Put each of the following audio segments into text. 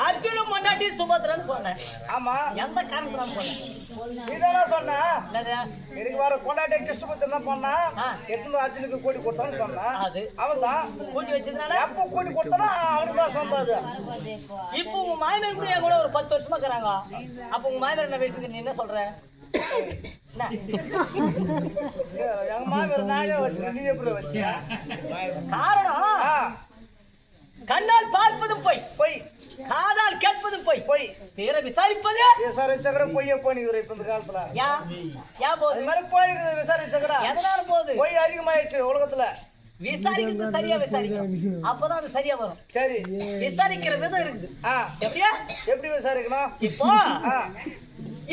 அர்ஜுன பொண்டாட்டி சுபத்ரன்னு சொன்னேன். ஆமா, எந்த காரணம் சொன்னேன்? நீதானே சொன்ன எனக்கு வர பொண்டாட்டி கிருஷ்ணபுத்திரன் தான் பண்ணா. எத்தனை அர்ஜுனுக்கு கூட்டி கொடுத்தான்னு சொன்னான். அது அவன் தான் கூட்டி வச்சதுனால எப்ப கூட்டி கொடுத்தானா அவனுக்கு தான் சொந்தது. இப்போ உங்க மாமியார் கூட என் கூட ஒரு 10 வருஷமா இருக்கிறாங்க. அப்ப உங்க மாமியார் என்ன வீட்டுக்கு நீ என்ன சொல்ற? எங்க மாமியார் நானே வச்சுக்க, நீ எப்படி வச்சுக்க? காரணம் கண்ணால் பார்ப்பதும் பொய், போய் காதால் கேட்பதும் பொய், போய் தீர விசாரிப்பது விசாரிச்சக்கட பொய்ய போனிக்கிற இப்ப இந்த காலத்துல. ஏன் போகுது? மாதிரி போயிருக்குது விசாரிச்சக்கடா. எதனால போகுது? பொய் அதிகமாயிடுச்சு உலகத்துல. விசாரிக்கிறது சரியா விசாரிக்கணும், அப்பதான் அது சரியா வரும். சரி, விசாரிக்கிற விதம் இருக்குது. எப்படியா எப்படி விசாரிக்கணும்?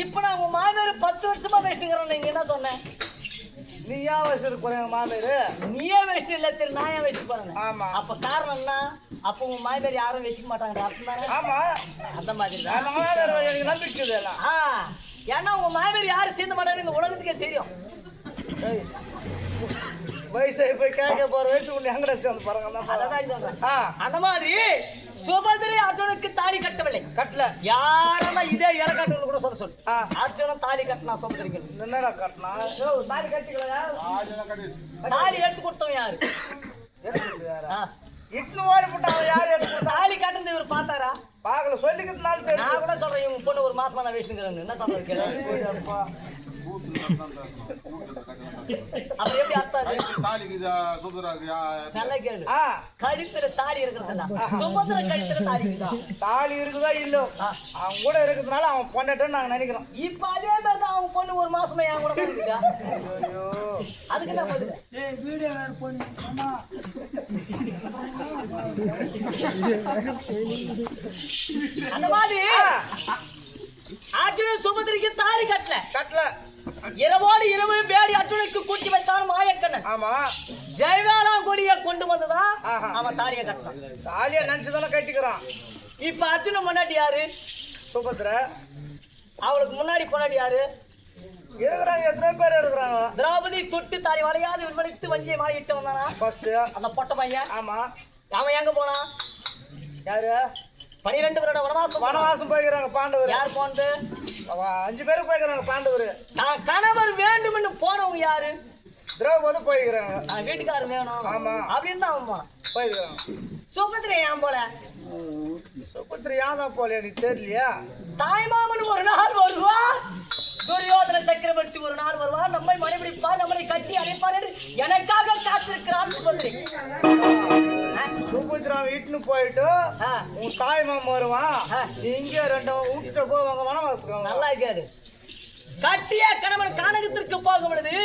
இப்போ நான் உங்க மாமியார் 10 வருஷமா வேஸ்ட்டுங்கிறோம். நீங்க என்ன சொன்ன? நீ ஏன் வயசுக்கு போற எங்க மாமியார்? நீயே வேஸ்ட் இல்ல, திரு நான் ஏன் வேஸ்ட் போறேன்? ஆமா. அப்ப காரணம் என்ன? அப்ப உங்க மாமியார் யாரும் வச்சுக்க மாட்டாங்க அர்த்தம் தானே? ஆமா, அந்த மாதிரி தான் எனக்கு நம்பிக்கை. ஏன்னா உங்க மாமியார் யாரும் சேர்ந்த மாட்டாங்க இந்த உலகத்துக்கே தெரியும். வயசை போய் கேட்க போற வயசு உள்ள எங்கட சேர்ந்து பாருங்க. அதான் சொல்றேன். அந்த மாதிரி சுபதிரை அர்ஜுனுக்கு தாலி கட்டவில்லை. கட்டல. யாரா இதே இறக்காட்டு கூட சொல்ல சொல்லு. அர்ஜுனன் தாலி கட்டினா சுபதிரிக்கு என்னடா கட்டினா? தாலி கட்டிக்கலையா? தாலி எடுத்து கொடுத்தவன் யாரு? இட்னு ஓடி போட்டான். யாரு தாலி கட்டுறது இவர் பார்த்தாரா? பாக்கல, சொல்லிக்கிறதுனால தெரியும். நான் கூட சொல்றேன் இவங்க பொண்ணு ஒரு மாசமா நான் வேஸ்ட்டுங்கிறேன்னு. என்ன சொல்றேன்? அப்ப எப்படி அர்த்தம்? நல்லா கேளு. கழுத்துல தாலி இருக்கிறதுல சுபதிர கழுத்துல தாலி இருக்குதா? தாலி இருக்குதா இல்லோ அவன் கூட இருக்கிறதுனால அவன் பொண்டாட்டன்னு நாங்க நினைக்கிறோம். இப்ப அதே மாதிரி தான் அவன் பொண்ணு ஒரு மாசமா என் கூட இருக்கா. அதுக்கு என்ன பதில்? வீடியோ வேற பொண்ணு. அந்த மாதிரி அர்ஜுனன் சுபதிரிக்கு தாலி கட்டல. இரவோடு இரவு பேடி அர்ஜுனுக்கு கூட்டி வைத்தான் மாயக்கண்ணன். ஆமா, ஜெயவேலா கொடிய கொண்டு வந்துதான் அவன் தாலியை கட்டான். தாலியா நினைச்சுதானே கட்டிக்கிறான். இப்ப அர்ஜுனன் முன்னாடி யாரு? சுபத்ர. அவளுக்கு முன்னாடி பொன்னாடி யாரு இருக்கிறாங்க? எத்தனை பேர் இருக்கிறாங்க? திரௌபதி தொட்டு தாலி வளையாது விண்வழித்து வஞ்சியை மாறிட்டு வந்தானா அந்த பொட்ட பையன். ஆமா, அவன் எங்க போனான்? யாரு? 12 வருட வனவாசம் போய்க்கிறாங்க பாண்டவர். யார் போனது? 5 பேரும் போய்க்கிறாங்க பாண்டவர். கணவர் வேண்டும் போனவங்க யாரு? திரௌபதி போய்க்கிறாங்க. வீட்டுக்காரர் வேணும். ஆமா, அப்படின்னு தான் அவன் போனான். போய்க்கிறாங்க. சுபத்திரை ஏன் போல? சுபத்திரை யாதான் போல எனக்கு தெரியலையா? தாய்மாமன் ஒரு நாள் வருவார், துரியோதன சக்கரவர்த்தி ஒரு நாள் வருவார், நம்மை மறுபடிப்பார், நம்மளை கட்டி அணைப்பார் என்று எனக்காக காத்திருக்கிறான் சுபத்திரை. சுபத்ரா வீட்டுன்னு போயிட்டு உன் தாய் மாமா வருவான், நீ இங்கே 2 வீட்டுல போவாங்க வனவாசம். நல்லா கேடு. கட்டிய கணவன் கானகத்திற்கு போகும் பொழுது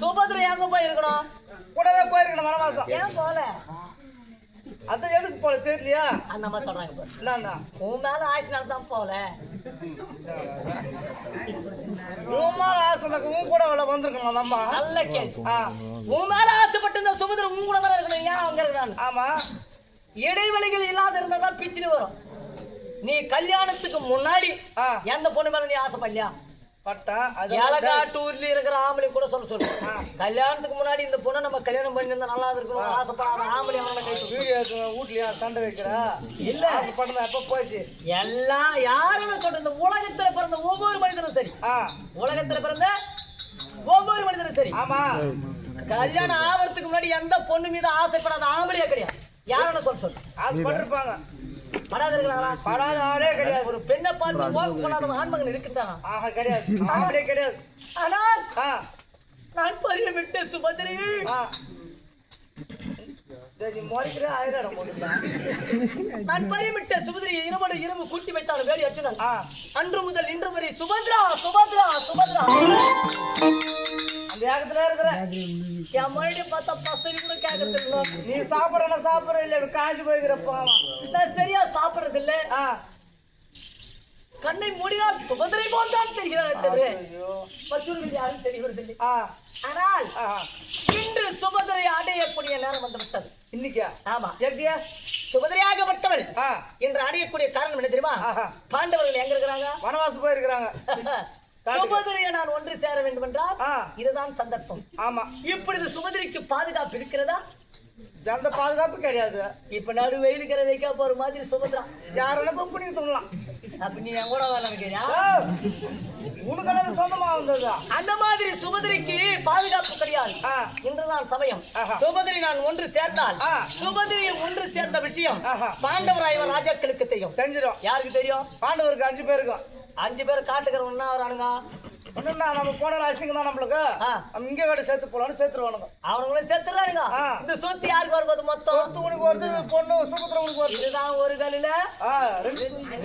சுபத்ரை எங்க போயிருக்கணும்? கூடவே போயிருக்கணும் வனவாசம். ஏன் போல? அதான் எதுக்கு போல தெரியலையா? அந்த மாதிரி சொல்றாங்க. என்னன்னா உன் மேல ஆசைனால தான் போல. உன் மேல ஆசை உன் கூட வந்திருக்கணும். நம்ம நல்ல கேள்வி. உன் மேல ஆசைப்பட்டு இந்த சுபதிரை உன் கூட தான் இருக்கணும். ஏன் அங்க இருக்கான்? ஆமா, இடைவெளிகள் இல்லாத இருந்தாதான் பிச்சுன்னு வரும். நீ கல்யாணத்துக்கு முன்னாடி எந்த பொண்ணு மேல நீ ஆசைப்படலையா? ஏலகாட்டூர்ல இருக்கிற ஆம்பளை கூட சொல்லு. கல்யாணத்துக்கு முன்னாடி இந்த பொண்ணை நம்ம கல்யாணம் பண்ணி இருந்தா நல்லா இருக்கணும் ஆசைப்படாத ஆம்பளை வீட்லயா சண்டை வைக்கிறா? இல்ல, ஆசைப்பட்டதா எப்ப போச்சு? எல்லாம் யாருமே சொல்ற இந்த உலகத்துல பிறந்த ஒவ்வொரு மனிதனும் சரி, உலகத்துல பிறந்த ஒவ்வொரு மனிதனும் சரி, ஆமா, கல்யாணம் ஆவறதுக்கு முன்னாடி எந்த பொண்ணு மீது ஆசைப்படாத ஆம்பளையா கிடையாது. யாருன்னு சொல்லு. ஆசைப்பட்டிருப்பாங்க. படாத இருக்கிறாங்களா? படாத ஆளே கிடையாது. ஒரு பெண்ணை பார்த்து மோகம் பண்ணாத ஆண்மகன் இருக்குதானா? கிடையாது, ஆம்பளே கிடையாது. ஆனால் நான் பறிய விட்டு சுபதிரி நான் பறிவிட்ட சுபதிரி இரவோடு இரவு கூட்டி வைத்தாலும் வேலை அர்ஜுனன். அன்று முதல் இன்று வரை சுபத்ரா சுபத்ரா சுபத்ரா அந்த ஏகத்துல இருக்கிற என் மறுபடியும் பார்த்தா பசங்க கூட கேட்கறது. நீ சாப்பிடற இல்ல காய்ச்சி போய்க்கிறப்ப நான் சரியா சாப்பிடுறது இல்ல. கண்ணை மூடினால் சுபதிரை போன்றான் தெரிகிறது. மற்றவர்கள் யாரும் தெரியவில்லை. ஆனால் இன்று சுபதிரை அடையக்கூடிய நேரம் வந்து விட்டது. இன்னைக்கா? ஆமா. எப்படியா? சுபதிரையாகப்பட்டவள் இன்று அடையக்கூடிய காரணம் என்ன தெரியுமா? பாண்டவர்கள் எங்க இருக்கிறாங்க? வனவாசம் போயிருக்கிறாங்க. சுபதிரையை நான் ஒன்று சேர வேண்டும் என்றால் இதுதான் சந்தர்ப்பம். ஆமா. இப்பொழுது சுபதிரைக்கு பாதுகாப்பு இருக்கிறதா? எந்த பாதுகாப்பு கிடையாது. இப்ப நடு வெயிலுக்கிற வைக்க போற மாதிரி சுபத்ரா யாரெல்லாம் பம்பு நீங்க சொல்லலாம். அப்ப நீ என் கூட வேலை நினைக்கிறியா? உனக்கெல்லாம் சொந்தமா வந்ததா? அந்த மாதிரி சுபதிரிக்கு பாதுகாப்பு கிடையாது. இன்றுதான் சமயம். சுபதிரி நான் ஒன்று சேர்ந்தால் சுபதிரியை ஒன்று சேர்ந்த விஷயம் பாண்டவராய ராஜாக்களுக்கு தெரியும். தெரிஞ்சிடும். யாருக்கு தெரியும்? பாண்டவருக்கு 5 பேருக்கும். 5 பேர் காட்டுக்கிறவன்னா வரானுங்க. ஒண்ணுன்னா நம்ம போன அசிங்கம் தான் நம்மளுக்கு. நம்ம இங்கே கூட சேர்த்து போலான்னு சேர்த்துருவானுங்க. அவனுங்களும் சேர்த்துறானுங்க. இந்த சொத்து யாருக்கு வருவது மொத்தம்? சொத்து உனக்கு வருது, பொண்ணு சுபத்திர உனக்கு வருது. இதுதான் ஒரு கல்லில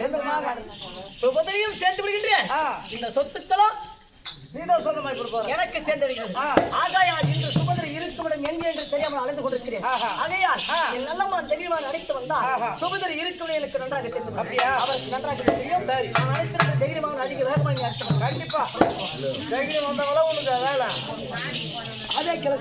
ரெண்டு மகன். சுபதிரியும் சேர்ந்து விடுகின்றேன். இந்த சொத்துக்களும் நீதான் சொந்தமா கொடுப்பாரு. எனக்கு சேர்ந்து விடுகிறது. ஆகையால் இன்று சுபதிரி இருக்குமிடம் எங்கே என்று தெரியாமல் அழைந்து கொண்டிருக்கிறேன். ஆகையால் என் நல்லம்மான் தெளிவான் அழைத்து வந்தால் சுபதிரி இருக்குமிடம் எனக்கு நன்றாக தெரியும். அப்படியா? அவருக்கு நன்றாக தெரியும். சரி, நான் அழைத்திருக்கிற தைரியமாக அதிக வேகமாக நீ அழைத்து. கண்டிப்பா தைரியம் வந்தவங்கள உனக்கு வேலை அதே கிளை